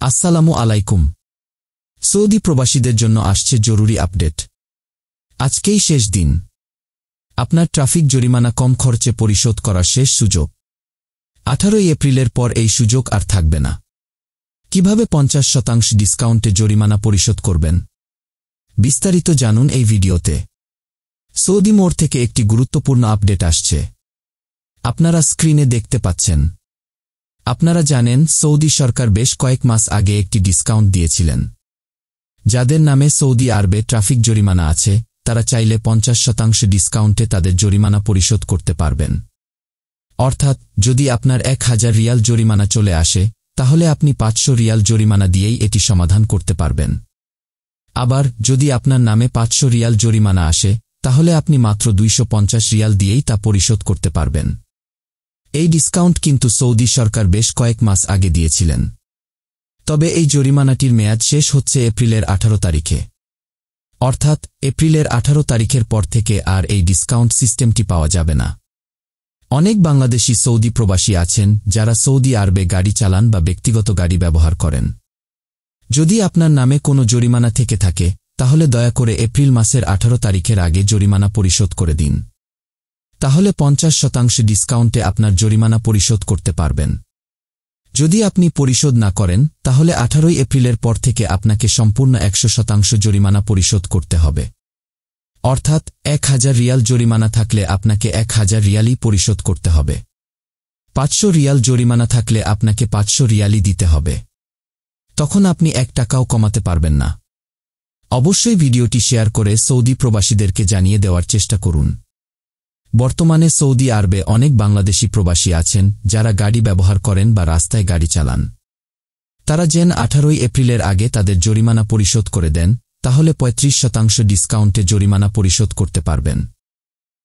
আসসালামু আলাইকুম। সৌদি প্রবাসীদের জন্য আসছে জরুরি আপডেট। আজকেই শেষ দিন। আপনার ট্রাফিক জরিমানা কম খরচে পরিশোধ করার শেষ সুযোগ। 18 এপ্রিলের পর এই সুযোগ আর থাকবে না। কিভাবে 50% ডিসকাউন্টে জরিমানা পরিশোধ করবেন, বিস্তারিত জানুন এই ভিডিওতে। সৌদি মোড় থেকে একটি গুরুত্বপূর্ণ আপডেট আসছে। আপনারা স্ক্রিনে দেখতে পাচ্ছেন। আপনারা জানেন, সৌদি সরকার বেশ কয়েক মাস আগে একটি ডিসকাউন্ট দিয়েছিলেন। যাদের নামে সৌদি আরবে ট্রাফিক জরিমানা আছে, তারা চাইলে 50% ডিসকাউন্টে তাদের জরিমানা পরিশোধ করতে পারবেন। অর্থাৎ, যদি আপনার 1000 রিয়াল জরিমানা চলে আসে, তাহলে আপনি 500 রিয়াল জরিমানা দিয়েই এটি সমাধান করতে পারবেন। আবার যদি আপনার নামে 500 রিয়াল জরিমানা আসে, তাহলে আপনি মাত্র 250 রিয়াল দিয়েই তা পরিশোধ করতে পারবেন। এই ডিসকাউন্ট কিন্তু সৌদি সরকার বেশ কয়েক মাস আগে দিয়েছিলেন। তবে এই জরিমানাটির মেয়াদ শেষ হচ্ছে এপ্রিলের 18 তারিখে। অর্থাৎ এপ্রিলের 18 তারিখের পর থেকে আর এই ডিসকাউন্ট সিস্টেমটি পাওয়া যাবে না। অনেক বাংলাদেশি সৌদি প্রবাসী আছেন যারা সৌদি আরবে গাড়ি চালান বা ব্যক্তিগত গাড়ি ব্যবহার করেন। যদি আপনার নামে কোনো জরিমানা থেকে থাকে, তাহলে দয়া করে এপ্রিল মাসের 18 তারিখের আগে জরিমানা পরিশোধ করে দিন। তাহলে 50% ডিসকাউন্টে আপনার জরিমানা পরিশোধ করতে পারবেন। যদি আপনি পরিশোধ না করেন, তাহলে 18 এপ্রিলের পর থেকে আপনাকে সম্পূর্ণ 100% জরিমানা পরিশোধ করতে হবে। অর্থাৎ 1000 রিয়াল জরিমানা থাকলে আপনাকে 1000 রিয়ালই পরিশোধ করতে হবে। 500 রিয়াল জরিমানা থাকলে আপনাকে 500 রিয়ালই দিতে হবে। তখন আপনি 1 টাকাও কমাতে পারবেন না। অবশ্যই ভিডিওটি শেয়ার করে সৌদি প্রবাসীদেরকে জানিয়ে দেওয়ার চেষ্টা করুন। বর্তমানে সৌদি আরবে অনেক বাংলাদেশি প্রবাসী আছেন যারা গাড়ি ব্যবহার করেন বা রাস্তায় গাড়ি চালান। তারা যেন 18 এপ্রিলের আগে তাদের জরিমানা পরিশোধ করে দেন, তাহলে 35% ডিসকাউন্টে জরিমানা পরিশোধ করতে পারবেন।